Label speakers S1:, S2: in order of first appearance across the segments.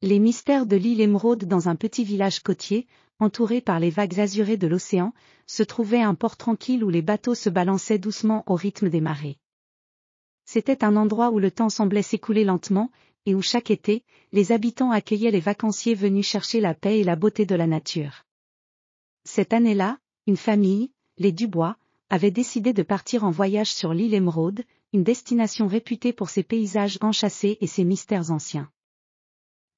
S1: Les mystères de l'île Émeraude. Dans un petit village côtier, entouré par les vagues azurées de l'océan, se trouvait un port tranquille où les bateaux se balançaient doucement au rythme des marées. C'était un endroit où le temps semblait s'écouler lentement, et où chaque été, les habitants accueillaient les vacanciers venus chercher la paix et la beauté de la nature. Cette année-là, une famille, les Dubois, avait décidé de partir en voyage sur l'île Émeraude, une destination réputée pour ses paysages enchâssés et ses mystères anciens.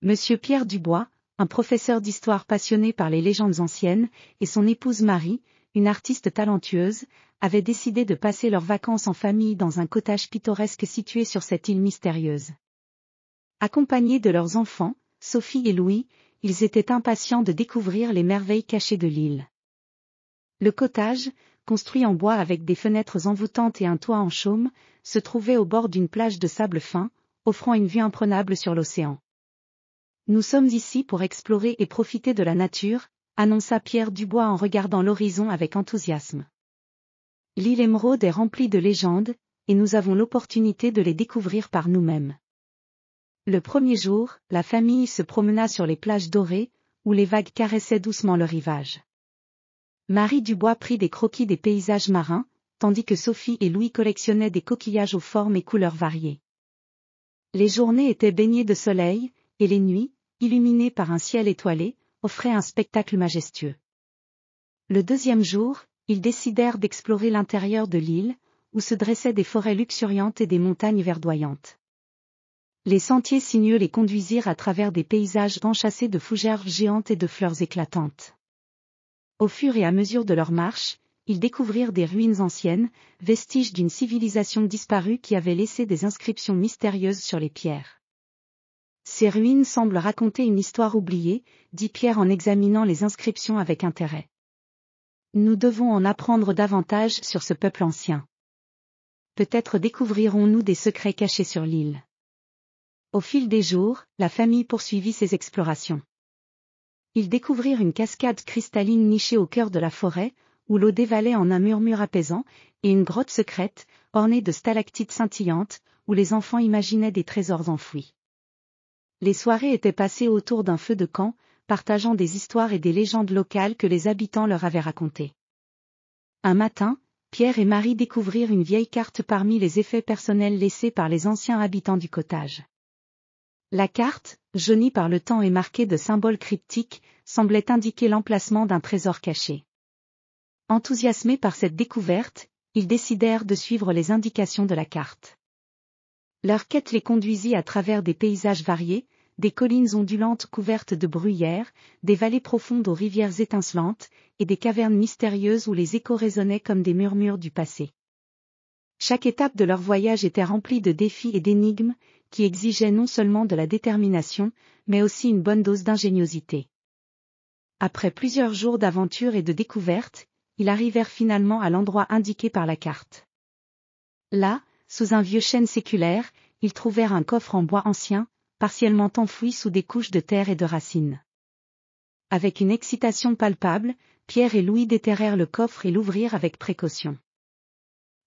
S1: Monsieur Pierre Dubois, un professeur d'histoire passionné par les légendes anciennes, et son épouse Marie, une artiste talentueuse, avaient décidé de passer leurs vacances en famille dans un cottage pittoresque situé sur cette île mystérieuse. Accompagnés de leurs enfants, Sophie et Louis, ils étaient impatients de découvrir les merveilles cachées de l'île. Le cottage, construit en bois avec des fenêtres envoûtantes et un toit en chaume, se trouvait au bord d'une plage de sable fin, offrant une vue imprenable sur l'océan. Nous sommes ici pour explorer et profiter de la nature, annonça Pierre Dubois en regardant l'horizon avec enthousiasme. L'île Émeraude est remplie de légendes, et nous avons l'opportunité de les découvrir par nous-mêmes. Le premier jour, la famille se promena sur les plages dorées, où les vagues caressaient doucement le rivage. Marie Dubois prit des croquis des paysages marins, tandis que Sophie et Louis collectionnaient des coquillages aux formes et couleurs variées. Les journées étaient baignées de soleil, et les nuits, illuminées par un ciel étoilé, offraient un spectacle majestueux. Le deuxième jour, ils décidèrent d'explorer l'intérieur de l'île, où se dressaient des forêts luxuriantes et des montagnes verdoyantes. Les sentiers sinueux les conduisirent à travers des paysages enchâssés de fougères géantes et de fleurs éclatantes. Au fur et à mesure de leur marche, ils découvrirent des ruines anciennes, vestiges d'une civilisation disparue qui avait laissé des inscriptions mystérieuses sur les pierres. Ces ruines semblent raconter une histoire oubliée, dit Pierre en examinant les inscriptions avec intérêt. Nous devons en apprendre davantage sur ce peuple ancien. Peut-être découvrirons-nous des secrets cachés sur l'île. Au fil des jours, la famille poursuivit ses explorations. Ils découvrirent une cascade cristalline nichée au cœur de la forêt, où l'eau dévalait en un murmure apaisant, et une grotte secrète, ornée de stalactites scintillantes, où les enfants imaginaient des trésors enfouis. Les soirées étaient passées autour d'un feu de camp, partageant des histoires et des légendes locales que les habitants leur avaient racontées. Un matin, Pierre et Marie découvrirent une vieille carte parmi les effets personnels laissés par les anciens habitants du cottage. La carte, jaunie par le temps et marquée de symboles cryptiques, semblait indiquer l'emplacement d'un trésor caché. Enthousiasmés par cette découverte, ils décidèrent de suivre les indications de la carte. Leur quête les conduisit à travers des paysages variés, des collines ondulantes couvertes de bruyères, des vallées profondes aux rivières étincelantes, et des cavernes mystérieuses où les échos résonnaient comme des murmures du passé. Chaque étape de leur voyage était remplie de défis et d'énigmes, qui exigeaient non seulement de la détermination, mais aussi une bonne dose d'ingéniosité. Après plusieurs jours d'aventure et de découvertes, ils arrivèrent finalement à l'endroit indiqué par la carte. Là, sous un vieux chêne séculaire, ils trouvèrent un coffre en bois ancien, partiellement enfoui sous des couches de terre et de racines. Avec une excitation palpable, Pierre et Louis déterrèrent le coffre et l'ouvrirent avec précaution.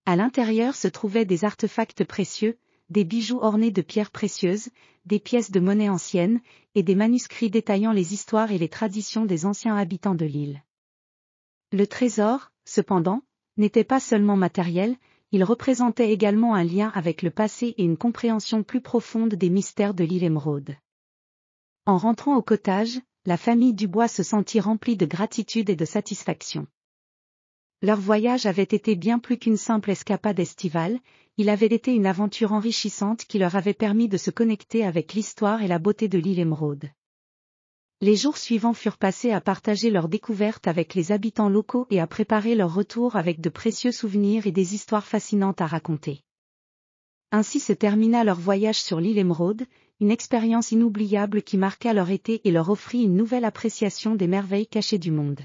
S1: À l'intérieur se trouvaient des artefacts précieux, des bijoux ornés de pierres précieuses, des pièces de monnaie anciennes, et des manuscrits détaillant les histoires et les traditions des anciens habitants de l'île. Le trésor, cependant, n'était pas seulement matériel, il représentait également un lien avec le passé et une compréhension plus profonde des mystères de l'île Émeraude. En rentrant au cottage, la famille Dubois se sentit remplie de gratitude et de satisfaction. Leur voyage avait été bien plus qu'une simple escapade estivale, il avait été une aventure enrichissante qui leur avait permis de se connecter avec l'histoire et la beauté de l'île Émeraude. Les jours suivants furent passés à partager leurs découvertes avec les habitants locaux et à préparer leur retour avec de précieux souvenirs et des histoires fascinantes à raconter. Ainsi se termina leur voyage sur l'île Émeraude, une expérience inoubliable qui marqua leur été et leur offrit une nouvelle appréciation des merveilles cachées du monde.